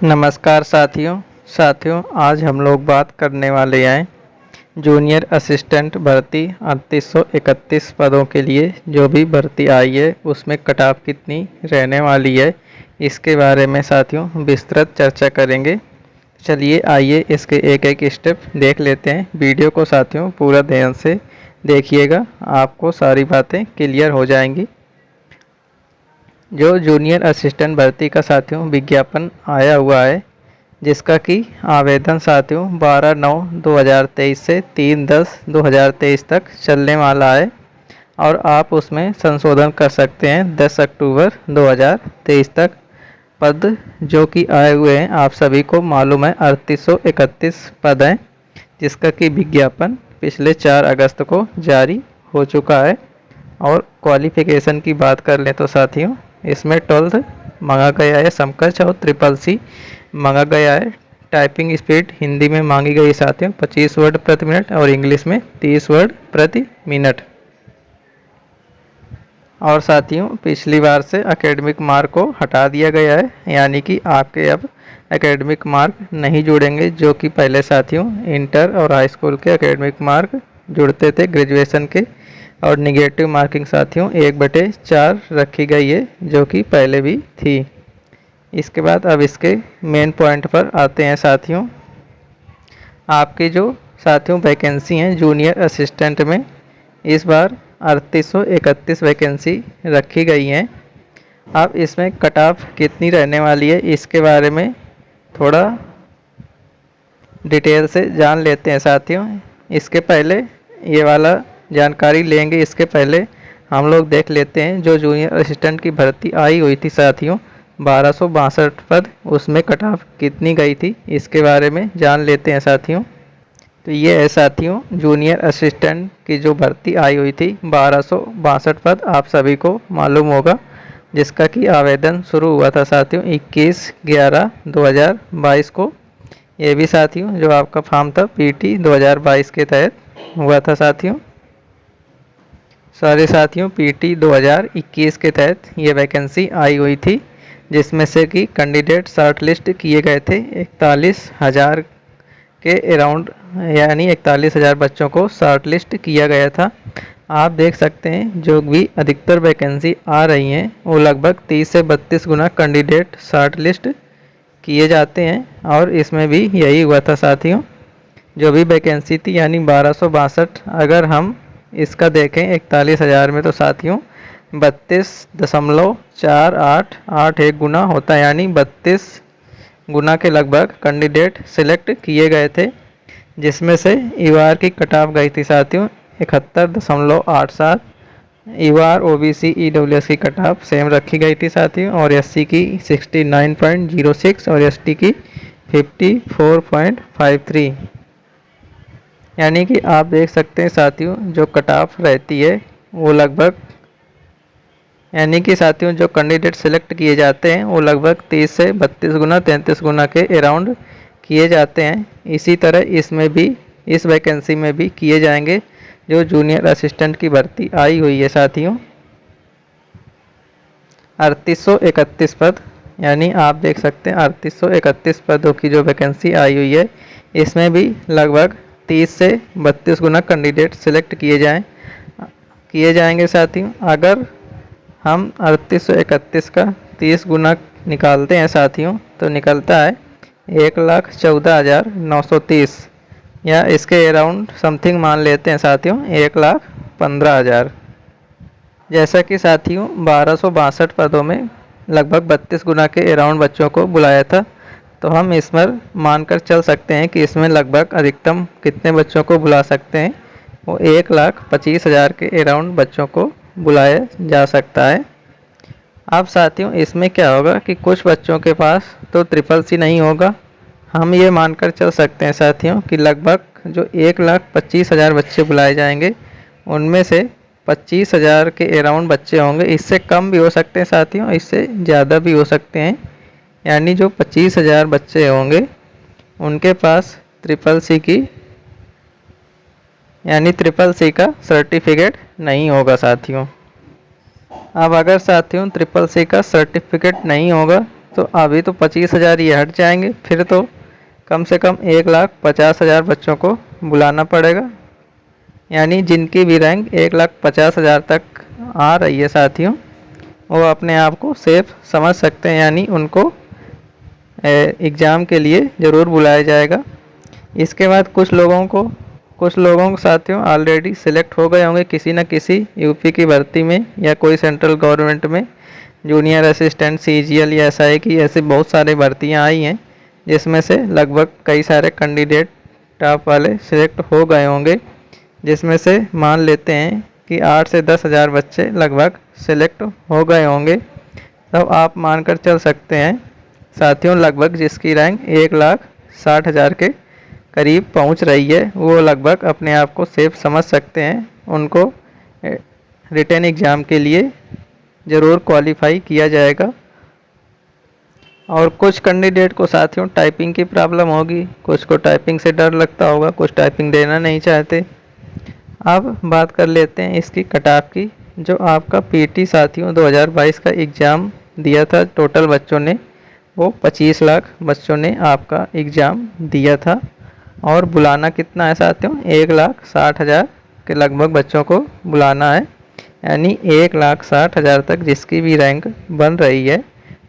नमस्कार साथियों आज हम लोग बात करने वाले हैं जूनियर असिस्टेंट भर्ती 3831 पदों के लिए जो भी भर्ती आई है उसमें कट ऑफ कितनी रहने वाली है, इसके बारे में साथियों विस्तृत चर्चा करेंगे। चलिए आइए इसके एक एक स्टेप देख लेते हैं। वीडियो को साथियों पूरा ध्यान से देखिएगा, आपको सारी बातें क्लियर हो जाएंगी। जो जूनियर असिस्टेंट भर्ती का साथियों विज्ञापन आया हुआ है, जिसका कि आवेदन साथियों 12/9/2023 से 3/10/2023 तक चलने वाला है और आप उसमें संशोधन कर सकते हैं 10 अक्टूबर 2023 तक। पद जो कि आए हुए हैं आप सभी को मालूम है 3831 पद हैं, जिसका कि विज्ञापन पिछले 4 अगस्त को जारी हो चुका है। और क्वालिफिकेशन की बात कर लें तो साथियों इसमें 12th मांगा गया है, समकक्ष और CCC मांगा गया है। टाइपिंग स्पीड हिंदी में मांगी गई साथियों 25 वर्ड प्रति मिनट और इंग्लिश में 30 वर्ड प्रति मिनट। और साथियों पिछली बार से एकेडमिक मार्क को हटा दिया गया है, यानी कि आपके अब एकेडमिक मार्क नहीं जुड़ेंगे, जो कि पहले साथियों इंटर और हाई स्कूल के एकेडमिक मार्क जुड़ते थे ग्रेजुएशन के। और निगेटिव मार्किंग साथियों 1/4 रखी गई है, जो कि पहले भी थी। इसके बाद अब इसके मेन पॉइंट पर आते हैं साथियों। आपकी जो साथियों वैकेंसी हैं जूनियर असिस्टेंट में इस बार 3831 वैकेंसी रखी गई हैं। अब इसमें कट ऑफ कितनी रहने वाली है इसके बारे में थोड़ा डिटेल से जान लेते हैं साथियों। इसके पहले ये वाला जानकारी लेंगे, इसके पहले हम लोग देख लेते हैं जो जूनियर असिस्टेंट की भर्ती आई हुई थी साथियों 1262 पद, उसमें कट ऑफ कितनी गई थी इसके बारे में जान लेते हैं साथियों। तो ये है साथियों जूनियर असिस्टेंट की जो भर्ती आई हुई थी 1262 पद, आप सभी को मालूम होगा, जिसका कि आवेदन शुरू हुआ था साथियों 21/11/2022 को। ये भी साथियों जो आपका फॉर्म था PT 2022 के तहत हुआ था साथियों। सारे साथियों PT 2021 के तहत ये वैकेंसी आई हुई थी, जिसमें से कि कैंडिडेट शॉर्ट लिस्ट किए गए थे 41,000 के अराउंड, यानी 41,000 बच्चों को शॉर्ट लिस्ट किया गया था। आप देख सकते हैं जो भी अधिकतर वैकेंसी आ रही हैं वो लगभग 30 से 32 गुना कैंडिडेट शॉर्ट लिस्ट किए जाते हैं, और इसमें भी यही हुआ था साथियों। जो भी वैकेंसी थी यानी 1262, अगर हम इसका देखें 41,000 में तो साथियों 32.481 गुना होता है, यानी 32 गुना के लगभग कैंडिडेट सिलेक्ट किए गए थे, जिसमें से EOR की कट ऑफ गई थी साथियों 71.87। EOR OBC EWS की कट ऑफ सेम रखी गई थी साथियों, और SC की 69.06 और ST की 54.53। यानी कि आप देख सकते हैं साथियों जो कट ऑफ रहती है वो लगभग, यानी कि साथियों जो कैंडिडेट सिलेक्ट किए जाते हैं वो लगभग 30 से 32 गुना 33 गुना के अराउंड किए जाते हैं। इसी तरह इसमें भी, इस वैकेंसी में भी किए जाएंगे जो जूनियर असिस्टेंट की भर्ती आई हुई है साथियों 3831 पद, यानी आप देख सकते हैं 3831 पदों की जो वैकेंसी आई हुई है इसमें भी लगभग 30 से 32 गुना कैंडिडेट सिलेक्ट किए जाएंगे साथियों। अगर हम 3831 का 30 गुना निकालते हैं साथियों तो निकलता है 1,14,930, या इसके अराउंड समथिंग मान लेते हैं साथियों 1,15,000। जैसा कि साथियों 1262 पदों में लगभग 32 गुना के अराउंड बच्चों को बुलाया था, तो हम इसमें मानकर चल सकते हैं कि इसमें लगभग अधिकतम कितने बच्चों को बुला सकते हैं, वो 1,25,000 के अराउंड बच्चों को बुलाया जा सकता है। अब साथियों इसमें क्या होगा कि कुछ बच्चों के पास तो CCC नहीं होगा, हम ये मानकर चल सकते हैं साथियों कि लगभग जो 1,25,000 बच्चे बुलाए जाएंगे उनमें से 25,000 के अराउंड बच्चे होंगे। इससे कम भी हो सकते हैं साथियों, इससे ज़्यादा भी हो सकते हैं, यानी जो 25,000 बच्चे होंगे उनके पास CCC का सर्टिफिकेट नहीं होगा साथियों। अब अगर साथियों CCC का सर्टिफिकेट नहीं होगा तो अभी तो 25,000 ये हट जाएंगे, फिर तो कम से कम 1,50,000 बच्चों को बुलाना पड़ेगा। यानी जिनकी भी रैंक 1,50,000 तक आ रही है साथियों, वो अपने आप को सेफ समझ सकते हैं, यानी उनको एग्ज़ाम के लिए ज़रूर बुलाया जाएगा। इसके बाद कुछ लोगों को साथियों ऑलरेडी सिलेक्ट हो गए होंगे किसी न किसी यूपी की भर्ती में या कोई सेंट्रल गवर्नमेंट में, जूनियर असिस्टेंट, सीजीएल या एसआई की ऐसे बहुत सारी भर्तियां आई हैं, जिसमें से लगभग कई सारे कैंडिडेट टॉप वाले सिलेक्ट हो गए होंगे, जिसमें से मान लेते हैं कि 8 से 10,000 बच्चे लगभग सिलेक्ट हो गए होंगे। तब आप मानकर चल सकते हैं साथियों, लगभग जिसकी रैंक 1,60,000 के करीब पहुंच रही है, वो लगभग अपने आप को सेफ समझ सकते हैं। उनको रिटन एग्ज़ाम के लिए ज़रूर क्वालिफाई किया जाएगा। और कुछ कैंडिडेट को साथियों टाइपिंग की प्रॉब्लम होगी, कुछ को टाइपिंग से डर लगता होगा, कुछ टाइपिंग देना नहीं चाहते। अब बात कर लेते हैं इसकी कट ऑफ की। जो आपका पीटी साथियों 2022 का एग्ज़ाम दिया था, टोटल बच्चों ने वो 25 लाख बच्चों ने आपका एग्ज़ाम दिया था। और बुलाना कितना है साथियों, 1,60,000 के लगभग बच्चों को बुलाना है। यानी 1,60,000 तक जिसकी भी रैंक बन रही है,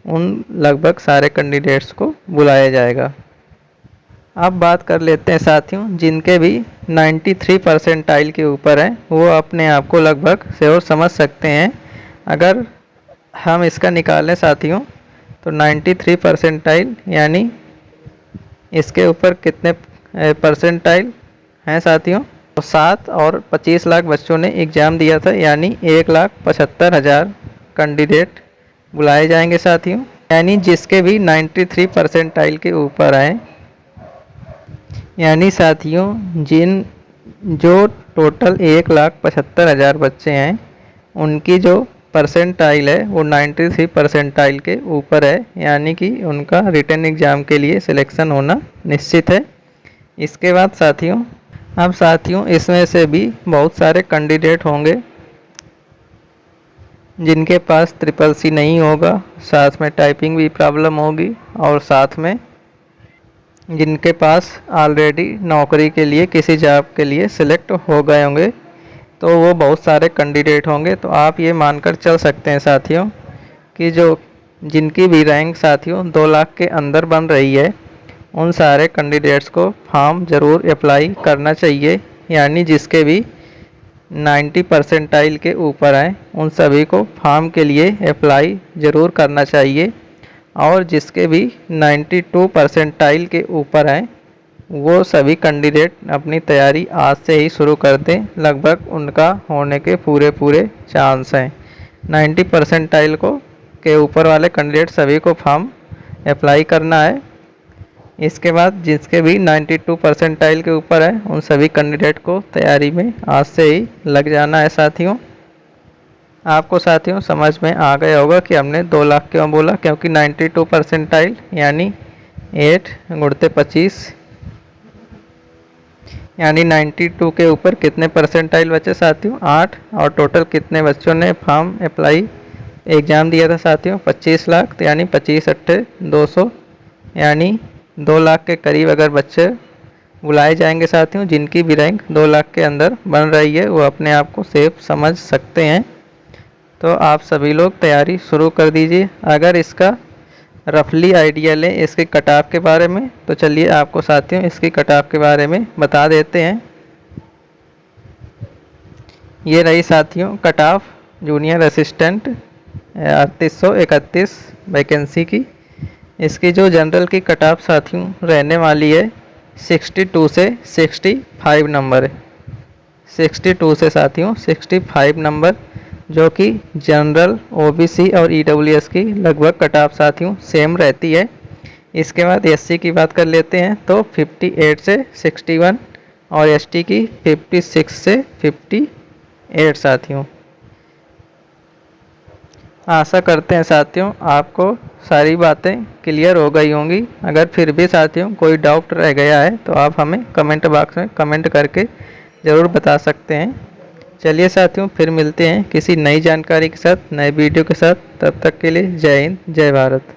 उन लगभग सारे कैंडिडेट्स को बुलाया जाएगा। अब बात कर लेते हैं साथियों जिनके भी 93 परसेंटाइल के ऊपर हैं, वो अपने आप को लगभग श्योर समझ सकते हैं। अगर हम इसका निकालें साथियों तो 93 परसेंटाइल यानी इसके ऊपर कितने परसेंटाइल हैं साथियों, तो 7 और 25 लाख बच्चों ने एग्ज़ाम दिया था, यानी 1,75,000 कैंडिडेट बुलाए जाएंगे साथियों। यानी जिसके भी 93 परसेंटाइल के ऊपर आए, यानी साथियों जो टोटल 1,75,000 बच्चे हैं, उनकी जो परसेंटाइल है वो 93 परसेंटाइल के ऊपर है, यानी कि उनका रिटन एग्ज़ाम के लिए सिलेक्शन होना निश्चित है। इसके बाद साथियों, अब साथियों इसमें से भी बहुत सारे कैंडिडेट होंगे जिनके पास CCC नहीं होगा, साथ में टाइपिंग भी प्रॉब्लम होगी, और साथ में जिनके पास ऑलरेडी नौकरी के लिए किसी जॉब के लिए सिलेक्ट हो गए होंगे, तो वो बहुत सारे कैंडिडेट होंगे। तो आप ये मानकर चल सकते हैं साथियों कि जिनकी भी रैंक साथियों 2 लाख के अंदर बन रही है, उन सारे कैंडिडेट्स को फॉर्म ज़रूर अप्लाई करना चाहिए। यानी जिसके भी 90 परसेंटाइल के ऊपर हैं, उन सभी को फॉर्म के लिए अप्लाई ज़रूर करना चाहिए। और जिसके भी 92 परसेंटाइल के ऊपर हैं, वो सभी कैंडिडेट अपनी तैयारी आज से ही शुरू कर दें, लगभग उनका होने के पूरे चांस हैं। 90 परसेंटाइल के ऊपर वाले कैंडिडेट सभी को फॉर्म अप्लाई करना है। इसके बाद जिसके भी 92 परसेंटाइल के ऊपर है, उन सभी कैंडिडेट को तैयारी में आज से ही लग जाना है साथियों। आपको साथियों समझ में आ गया होगा कि हमने 2 लाख क्यों बोला, क्योंकि 92 परसेंटाइल यानी 8 गुणते 25, यानी 92 के ऊपर कितने परसेंटाइल बचे साथियों, 8। और टोटल कितने बच्चों ने फॉर्म अप्लाई एग्ज़ाम दिया था साथियों, 25 लाख। तो यानी 25 अट्ठे 200, यानी 2 लाख के करीब अगर बच्चे बुलाए जाएंगे साथियों, जिनकी भी रैंक 2 लाख के अंदर बन रही है, वो अपने आप को सेफ समझ सकते हैं। तो आप सभी लोग तैयारी शुरू कर दीजिए। अगर इसका रफली आइडिया लें इसके कट ऑफ के बारे में, तो चलिए आपको साथियों इसकी कट ऑफ के बारे में बता देते हैं। ये रही साथियों cut off junior assistant 3831 vacancy की। इसकी जो जनरल की कट ऑफ साथियों रहने वाली है 62 से 65 नंबर है। 62 से साथियों 65 नंबर, जो कि जनरल, ओबीसी और ईडब्ल्यूएस की लगभग कट ऑफ साथियों सेम रहती है। इसके बाद एससी की बात कर लेते हैं तो 58 से 61 और एसटी की 56 से 58 साथियों। आशा करते हैं साथियों आपको सारी बातें क्लियर हो गई होंगी। अगर फिर भी साथियों कोई डाउट रह गया है तो आप हमें कमेंट बॉक्स में कमेंट करके ज़रूर बता सकते हैं। चलिए साथियों फिर मिलते हैं किसी नई जानकारी के साथ, नए वीडियो के साथ। तब तक के लिए जय हिंद, जय भारत।